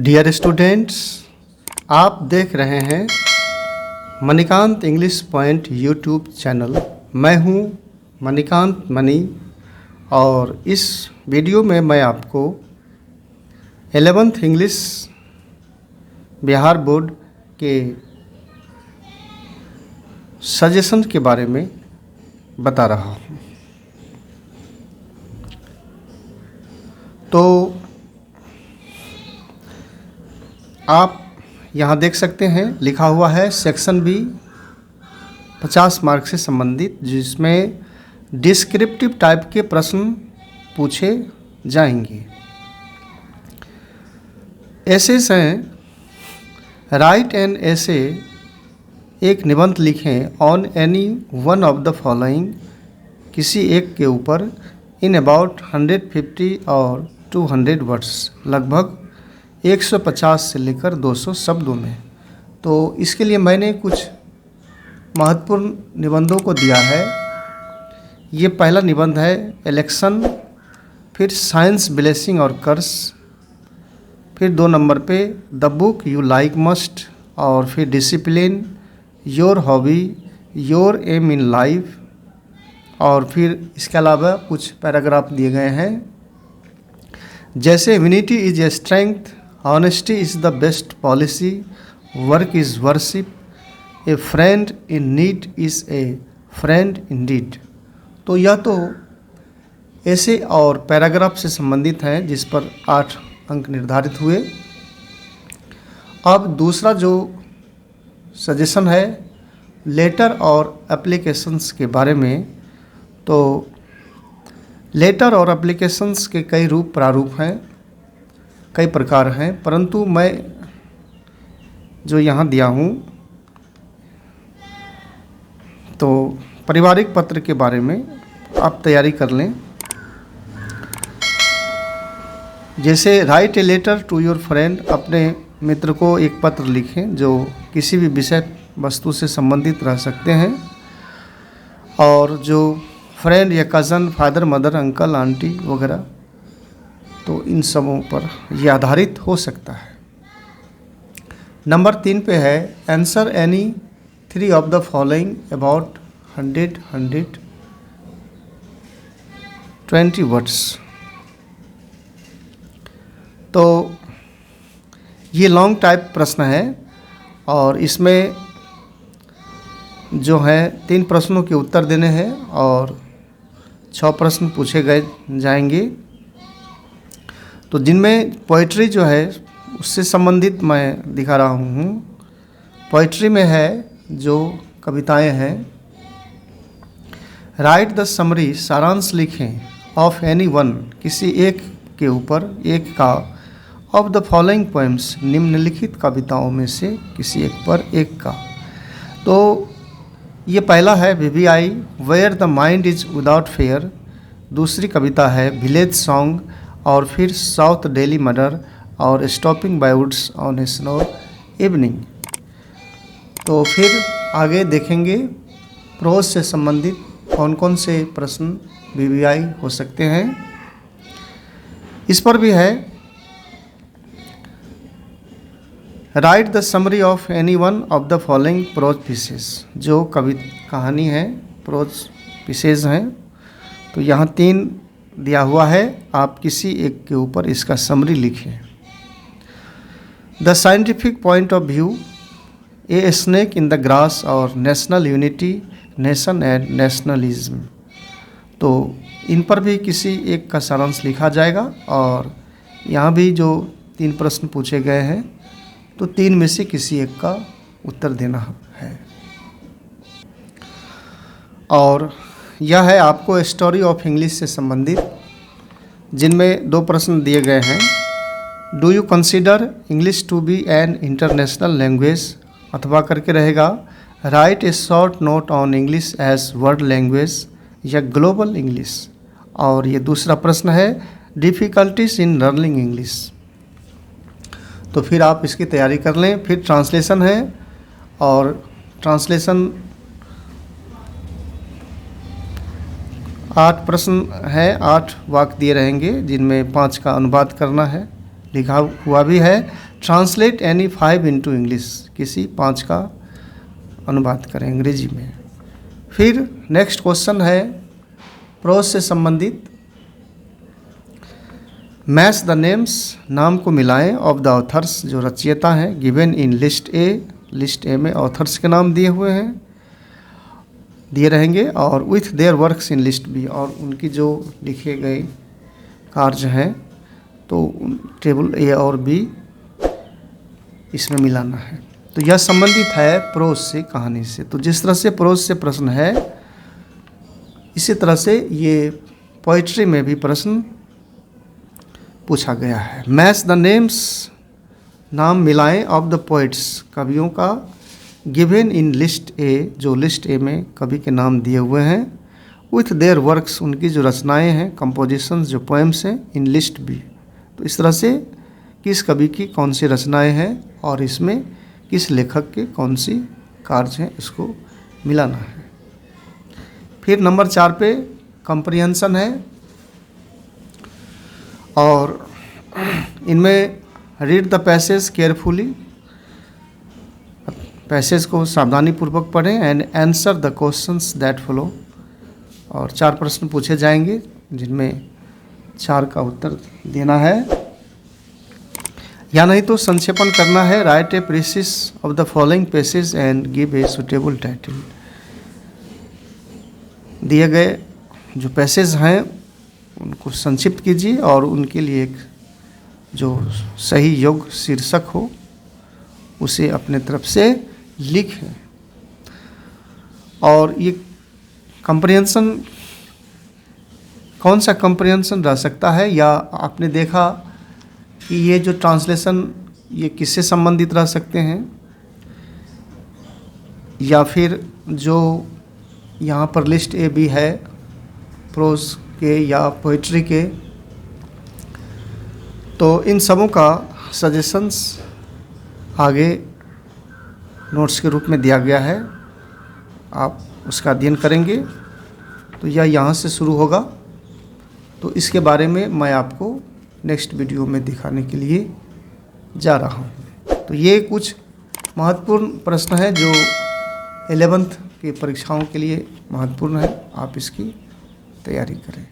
Dear students, आप देख रहे हैं Manikant English point YouTube channel. मैं हूं मणिकांत मणि और इस वीडियो में मैं आपको 11th इंग्लिश बिहार बोर्ड के सजेशन के बारे में बता रहा हूं। तो आप यहाँ देख सकते हैं लिखा हुआ है सेक्शन बी 50 मार्क से संबंधित, जिसमें डिस्क्रिप्टिव टाइप के प्रश्न पूछे जाएंगे। एसेस हैं, राइट एन एसे, एक निबंध लिखें on any one of the following, किसी एक के ऊपर, इन अबाउट 150 और 200 वर्ड्स, लगभग 150 से लेकर 200 शब्दों में। तो इसके लिए मैंने कुछ महत्वपूर्ण निबंधों को दिया है। ये पहला निबंध है इलेक्शन, फिर साइंस ब्लेसिंग और कर्स, फिर 2 नंबर पे the book you like most, और फिर discipline, your hobby, your aim in life, और फिर इसके अलावा कुछ पैराग्राफ दिए गए हैं जैसे unity is a strength, honesty is the best policy, work is worship, A friend in need is a friend Indeed. तो यह तो ऐसे और पैराग्राफ से संबंधित हैं जिस पर 8 अंक निर्धारित हुए। अब दूसरा जो सजेशन है लेटर और एप्लीकेशंस के बारे में। तो लेटर और एप्लीकेशंस के कई रूप प्रारूप हैं, कई प्रकार हैं, परंतु मैं जो यहाँ दिया हूँ तो पारिवारिक पत्र के बारे में आप तैयारी कर लें। जैसे write a letter to your friend, अपने मित्र को एक पत्र लिखें जो किसी भी विषय वस्तु से संबंधित रह सकते हैं, और जो फ्रेंड या cousin, father, mother, uncle, aunty वगैरह, तो इन सबों पर यह आधारित हो सकता है। नंबर 3 पे है answer any 3 of the following about 120 words. तो ये लॉन्ग टाइप प्रश्न है और इसमें जो है 3 प्रश्नों के उत्तर देने हैं और 6 प्रश्न पूछे गए जाएंगे। तो जिनमें पोइट्री जो है उससे संबंधित मैं दिखा रहा हूँ। पोइट्री में है जो कविताएं हैं, राइट द समरी, सारांश लिखें, ऑफ एनी वन, किसी एक के ऊपर, एक का, ऑफ द फॉलोइंग पोएम्स, निम्नलिखित कविताओं में से किसी एक पर एक का। तो ये पहला है VVI, where the mind is without fear. दूसरी कविता है विलेज सॉन्ग, और फिर साउथ डेली मर्डर, और stopping by woods on a snow evening. तो फिर आगे देखेंगे प्रोज से संबंधित कौन कौन से प्रश्न VVI हो सकते हैं। इस पर भी है write the summary of any one of the following prose pieces, जो कहानी है, प्रोज पीसेज हैं। तो यहाँ 3 दिया हुआ है, आप किसी एक के ऊपर इसका समरी लिखें। The scientific point of view, a snake in the grass, और national unity, nation and nationalism. तो इन पर भी किसी एक का सारांश लिखा जाएगा और यहाँ भी जो 3 प्रश्न पूछे गए हैं तो 3 में से किसी एक का उत्तर देना है। और यह है आपको स्टोरी ऑफ इंग्लिश से संबंधित, जिनमें 2 प्रश्न दिए गए हैं। Do you consider English to be an international language, अथवा करके रहेगा write a short note on English as world language, या ग्लोबल इंग्लिश। और ये दूसरा प्रश्न है डिफ़िकल्टीज इन लर्निंग इंग्लिश। तो फिर आप इसकी तैयारी कर लें। फिर ट्रांसलेशन है, और ट्रांसलेशन 8 प्रश्न है, 8 वाक्य दिए रहेंगे जिनमें 5 का अनुवाद करना है, लिखा हुआ भी है। ट्रांसलेट एनी 5 इनटू इंग्लिश, किसी 5 का अनुवाद करें अंग्रेजी में। फिर नेक्स्ट क्वेश्चन है प्रोज से संबंधित, मैच द नेम्स, नाम को मिलाएं, ऑफ द ऑथर्स, जो रचयिता हैं, given in list A, list A में ऑथर्स के नाम दिए हुए हैं, दिए रहेंगे, और with their works in list B, और उनकी जो लिखे गए कार्य हैं तो टेबल ए और बी इसमें मिलाना है। तो यह संबंधित है प्रोज से, कहानी से। तो जिस तरह से प्रोज से प्रश्न है, इसी तरह से ये पोइट्री में भी प्रश्न पूछा गया है। मैच द नेम्स, नाम मिलाएं, ऑफ द पोइट्स, कवियों का, गिवन इन लिस्ट ए, जो लिस्ट ए में कवि के नाम दिए हुए हैं, विथ देयर वर्क्स, उनकी जो रचनाएं हैं, कंपोजिशंस, जो पोएम्स हैं, इन लिस्ट बी। तो इस तरह से किस कवि की कौन सी रचनाएं हैं और इसमें किस लेखक के कौन सी कार्य हैं, इसको मिलाना है। फिर नंबर 4 पे कंप्रीहेंशन है, और इनमें read the passage carefully, passage को सावधानी पूर्वक पढ़ें, and answer the questions that follow, और 4 प्रश्न पूछे जाएंगे जिनमें 4 का उत्तर देना है, या नहीं तो संक्षेपण करना है। Right A precis of the following passage and give a suitable title, दिए गए जो पैसेज हैं उनको संक्षिप्त कीजिए और उनके लिए एक जो सही योग्य शीर्षक हो उसे अपने तरफ से लिखें। और ये कंप्रीहेंशन कौन सा कंप्रीहेंशन रह सकता है, या आपने देखा कि ये जो ट्रांसलेशन ये किससे संबंधित रह सकते हैं, या फिर जो यहाँ पर लिस्ट ए भी है प्रोज के या पोइट्री के, तो इन सबों का सजेशंस आगे नोट्स के रूप में दिया गया है, आप उसका अध्ययन करेंगे। तो यह यहाँ से शुरू होगा, तो इसके बारे में मैं आपको नेक्स्ट वीडियो में दिखाने के लिए जा रहा हूँ। तो ये कुछ महत्वपूर्ण प्रश्न है जो 11th की परीक्षाओं के लिए महत्वपूर्ण है, आप इसकी तैयारी करें।